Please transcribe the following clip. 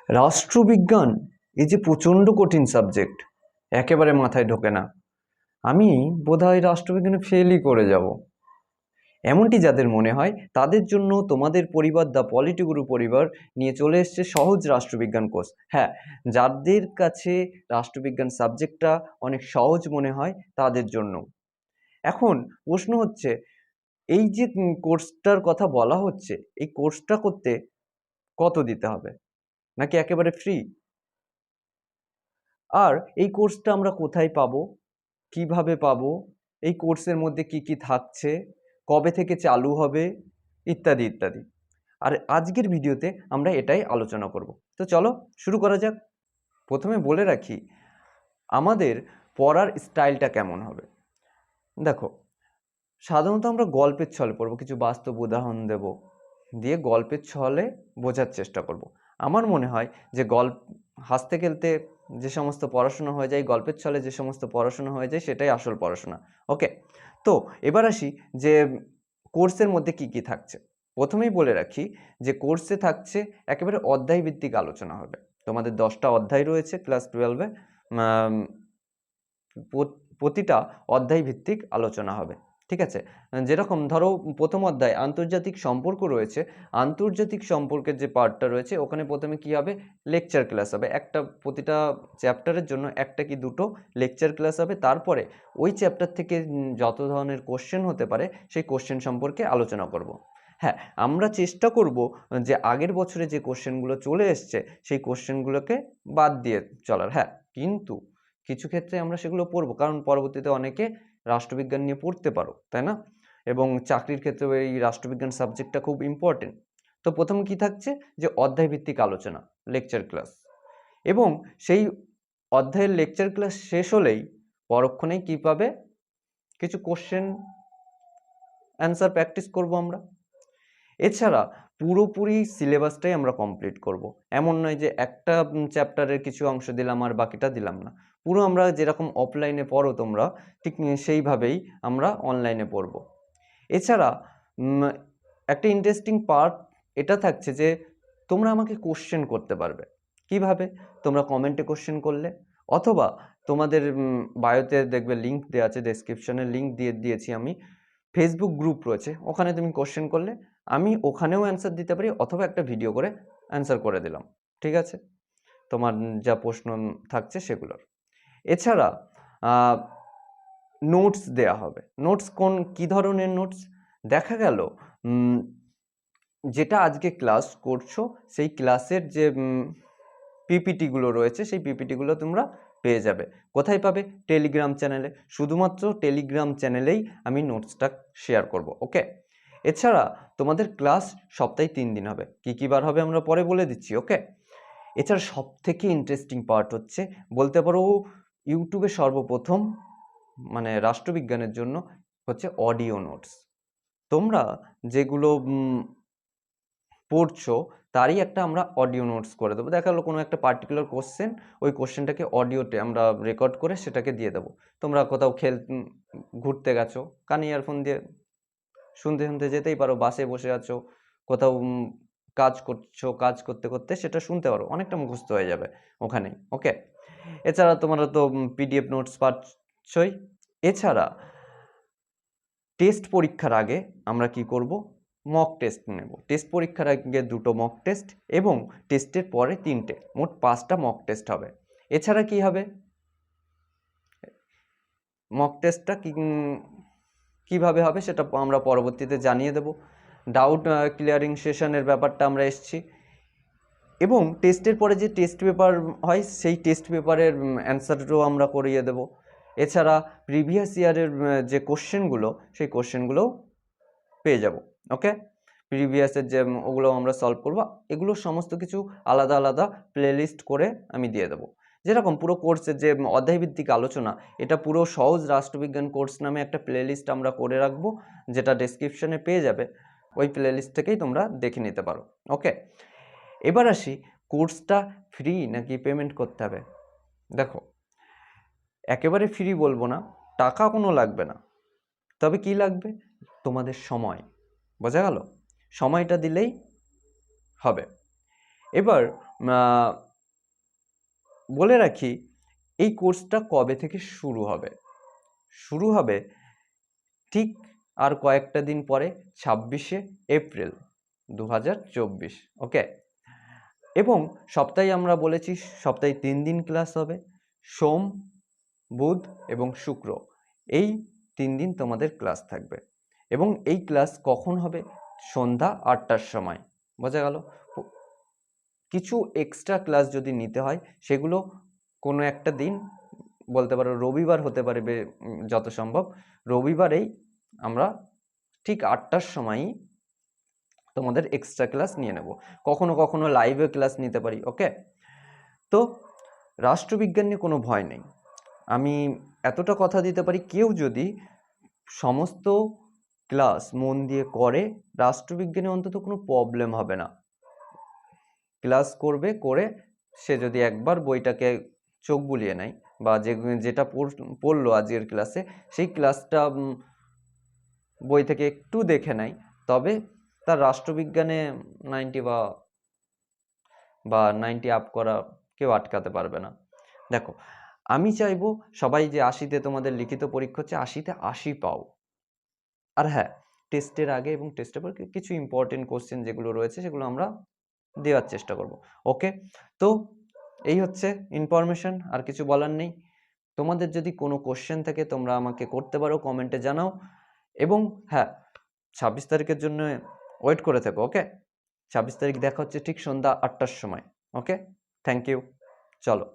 রাষ্ট্রবিজ্ঞান এই যে প্রচণ্ড কঠিন সাবজেক্ট, একেবারে মাথায় ঢোকে না। আমি বোধহয় রাষ্ট্রবিজ্ঞানে ফেলই করে যাব, এমনটি যাদের মনে হয় তাদের জন্য তোমাদের পরিবার দ্য পলিটিগুরু পরিবার নিয়ে চলে এসছে সহজ রাষ্ট্রবিজ্ঞান কোর্স। হ্যাঁ, যাদের কাছে রাষ্ট্রবিজ্ঞান সাবজেক্টটা অনেক সহজ মনে হয় তাদের জন্য। এখন প্রশ্ন হচ্ছে, এই যে কোর্সটার কথা বলা হচ্ছে, এই কোর্সটা করতে কত দিতে হবে, নাকি একেবারে ফ্রি? আর এই কোর্সটা আমরা কোথায় পাবো, কিভাবে পাবো, এই কোর্সের মধ্যে কি কি থাকছে, কবে থেকে চালু হবে, ইত্যাদি ইত্যাদি। আর আজকের ভিডিওতে আমরা এটাই আলোচনা করব। তো চলো শুরু করা যাক। প্রথমে বলে রাখি আমাদের পড়ার স্টাইলটা কেমন হবে। দেখো, সাধারণত আমরা গল্পের ছলে পড়বো, কিছু বাস্তব উদাহরণ দেব, দিয়ে গল্পের ছলে বোঝার চেষ্টা করব। আমার মনে হয় যে হাসতে খেলতে যে সমস্ত পড়াশোনা হয়ে যায়, গল্পের ছলে যে সমস্ত পড়াশোনা হয়ে যায়, সেটাই আসল পড়াশোনা। ওকে, তো এবার আসি যে কোর্সের মধ্যে কি কি থাকছে। প্রথমেই বলে রাখি যে কোর্সে থাকছে একেবারে অধ্যায়ভিত্তিক আলোচনা হবে। তোমাদের 10টা অধ্যায় রয়েছে ক্লাস 12-এ, প্রতিটা অধ্যায় ভিত্তিক আলোচনা হবে। ঠিক আছে, যেরকম ধরো প্রথম অধ্যায় আন্তর্জাতিক সম্পর্ক রয়েছে, আন্তর্জাতিক সম্পর্কের যে পার্টটা রয়েছে ওখানে প্রথমে কি হবে, লেকচার ক্লাস হবে। প্রতিটা চ্যাপ্টারের জন্য একটা কি দুটো লেকচার ক্লাস হবে। তারপরে ওই চ্যাপ্টার থেকে যত ধরনের কোশ্চেন হতে পারে সেই কোশ্চেন সম্পর্কে আলোচনা করব। হ্যাঁ, আমরা চেষ্টা করব যে আগের বছরে যে কোশ্চেনগুলো চলে এসছে সেই কোশ্চেনগুলোকে বাদ দিয়ে চলার। হ্যাঁ, কিন্তু কিছু ক্ষেত্রে আমরা সেগুলো পড়বো, কারণ পরবর্তীতে অনেকে রাষ্ট্রবিজ্ঞান নিয়ে পড়তে পারো, তাই না? এবং চাকরির ক্ষেত্রেও এই রাষ্ট্রবিজ্ঞান সাবজেক্টটা খুব ইম্পর্টেন্ট। তো প্রথম কি থাকছে, যে অধ্যায় ভিত্তিক আলোচনা, লেকচার ক্লাস। এবং সেই অধ্যায়ের লেকচার ক্লাস শেষ হলেই পরক্ষণেই কি পাবে, কিছু কোশ্চেন অ্যান্সার প্র্যাকটিস করব আমরা। এছাড়া পুরোপুরি সিলেবাসটাই আমরা কমপ্লিট করব। এমন নয় যে একটা চ্যাপ্টারের কিছু অংশ দিলাম আর বাকিটা দিলাম না। পুরো আমরা যেরকম অফলাইনে পড়ো তোমরা, ঠিক সেইভাবেই আমরা অনলাইনে পড়ব। এছাড়া একটা ইন্টারেস্টিং পার্ট এটা থাকছে যে তোমরা আমাকে কোশ্চেন করতে পারবে। কিভাবে? তোমরা কমেন্টে কোশ্চেন করলে, অথবা তোমাদের বায়োতে দেখবে লিঙ্ক দেওয়া আছে, ডেসক্রিপশনে লিঙ্ক দিয়েছি আমি। ফেসবুক গ্রুপ রয়েছে, ওখানে তুমি কোশ্চেন করলে আমি ওখানেও অ্যান্সার দিতে পারি, অথবা একটা ভিডিও করে অ্যান্সার করে দিলাম। ঠিক আছে, তোমার যা প্রশ্ন থাকছে সেগুলোর। এছাড়া নোটস দেয়া হবে। নোটস কি ধরনের নোটস? দেখা গেল যেটা আজকে ক্লাস করছো সেই ক্লাসের যে পিপিটিগুলো রয়েছে, সেই পিপিটিগুলো তোমরা পেয়ে যাবে। কোথায় পাবে? টেলিগ্রাম চ্যানেলে। শুধুমাত্র টেলিগ্রাম চ্যানেলেই আমি নোটসটা শেয়ার করব। ওকে, এছাড়া তোমাদের ক্লাস সপ্তাহে 3 দিন হবে। কি কি বার হবে আমরা পরে বলে দিচ্ছি। ওকে, এছাড়া সব থেকে ইন্টারেস্টিং পার্ট হচ্ছে, বলতে পারো ইউটিউবে সর্বপ্রথম, মানে রাষ্ট্রবিজ্ঞানের জন্য হচ্ছে অডিও নোটস। তোমরা যেগুলো পড়ছো তারই একটা আমরা অডিও নোটস করে দেবো। দেখা গেলো কোনো একটা পার্টিকুলার কোশ্চেন, ওই কোশ্চেনটাকে অডিওতে আমরা রেকর্ড করে সেটাকে দিয়ে দেবো। তোমরা কোথাও ঘুরতে গেছো, কানে ইয়ারফোন দিয়ে শুনতে শুনতে যেতেই পারো, বাসে বসে আছো, কোথাও কাজ করছো, কাজ করতে করতে সেটা শুনতে পারো, অনেকটা মুখস্থ হয়ে যাবে ওখানেই। ওকে, এছাড়া তোমরা তো পিডিএফ নোটস পাচ্ছই। এছাড়া টেস্ট পরীক্ষার আগে আমরা কি করব, মক টেস্ট নেব। টেস্ট পরীক্ষার আগে 2টো মক টেস্ট এবং টেস্টের পরে 3টে, মোট 5টা মক টেস্ট হবে। এছাড়া কি হবে, মক টেস্টটা কিভাবে হবে সেটা আমরা পরবর্তীতে জানিয়ে দেব। ডাউট ক্লিয়ারিং সেশনের ব্যাপারটা আমরা এসেছি, এবং টেস্টের পরে যে টেস্ট পেপার হয় সেই টেস্ট পেপারের অ্যান্সারটাও আমরা করিয়ে দেব। এছাড়া প্রিভিয়াস ইয়ারের যে কোশ্চেনগুলো, সেই কোশ্চেনগুলোও পেয়ে যাব। ওকে, প্রিভিয়াসের যে ওগুলো আমরা সলভ করব। এগুলো সমস্ত কিছু আলাদা আলাদা প্লেলিস্ট করে আমি দিয়ে দেবো। যেরকম পুরো কোর্সের যে অধ্যায়ভিত্তিক আলোচনা, এটা পুরো সহজ রাষ্ট্রবিজ্ঞান কোর্স নামে একটা প্লেলিস্ট আমরা করে রাখবো, যেটা ডেসক্রিপশনে পেয়ে যাবে। ওই প্লেলিস্ট থেকেই তোমরা দেখে নিতে পারো। ওকে, এবার আসি, কোর্সটা ফ্রি নাকি পেমেন্ট করতে হবে। দেখো, একেবারে ফ্রি বলবো না, টাকা কোনো লাগবে না, তবে কি লাগবে, তোমাদের সময়। বোঝা গেল? সময়টা দিলেই হবে। এবার বলে রাখি এই কোর্সটা কবে থেকে শুরু হবে। শুরু হবে ঠিক আর কয়েকটা দিন পরে 26শে এপ্রিল 2024। ওকে। এবং সপ্তাহে আমরা বলেছি সপ্তাহে 3 দিন ক্লাস হবে। সোম, বুধ এবং শুক্র, এই 3 দিন তোমাদের ক্লাস থাকবে। এবং এই ক্লাস কখন হবে? সন্ধ্যা 8টার সময়। বোঝা গেল? কিছু এক্সট্রা ক্লাস যদি নিতে হয় সেগুলো কোনো একটা দিন, বলতে পারো রবিবার হতে পারে যত সম্ভব। রবিবারেই আমরা ঠিক 8টার সময়ই তোমাদের এক্সট্রা ক্লাস নিয়ে নেব। কখনো কখনো লাইভে ক্লাস নিতে পারি। ওকে। তো রাষ্ট্রবিজ্ঞান নিয়ে কোনো ভয় নেই। আমি এতটা কথা দিতে পারি, কেউ যদি সমস্ত ক্লাস মন দিয়ে করে রাষ্ট্রবিজ্ঞানে অন্তত কোনো প্রবলেম হবে না। ক্লাস করবে, করে সে যদি একবার বইটাকে চোখ বুলিয়ে নেয় বা যেটা পড়লো আজকের ক্লাসে সেই ক্লাসটা বই থেকে একটু দেখে নেয়, তবে তার রাষ্ট্রবিজ্ঞানে 90 বা 90 আপ করা কেউ আটকাতে পারবে না। দেখো, আমি চাইবো সবাই যে 80তে তোমাদের লিখিত পরীক্ষা হচ্ছে 80তে 80 পাও। আর হ্যাঁ, টেস্টের আগে এবং টেস্টের পর কিছু ইম্পর্টেন্ট কোশ্চেন যেগুলো রয়েছে সেগুলো আমরা দেওয়ার চেষ্টা করব। ওকে। তো এই হচ্ছে ইনফরমেশন, আর কিছু বলার নেই। তোমাদের যদি কোনো কোশ্চেন থাকে তোমরা আমাকে করতে পারো, কমেন্টে জানাও। এবং হ্যাঁ, 26 তারিখের জন্য ওয়েট করে থেকো। ওকে। 26 তারিখ দেখা হচ্ছে ঠিক সন্ধ্যা 8টার সময়। ওকে। Thank you. চলো।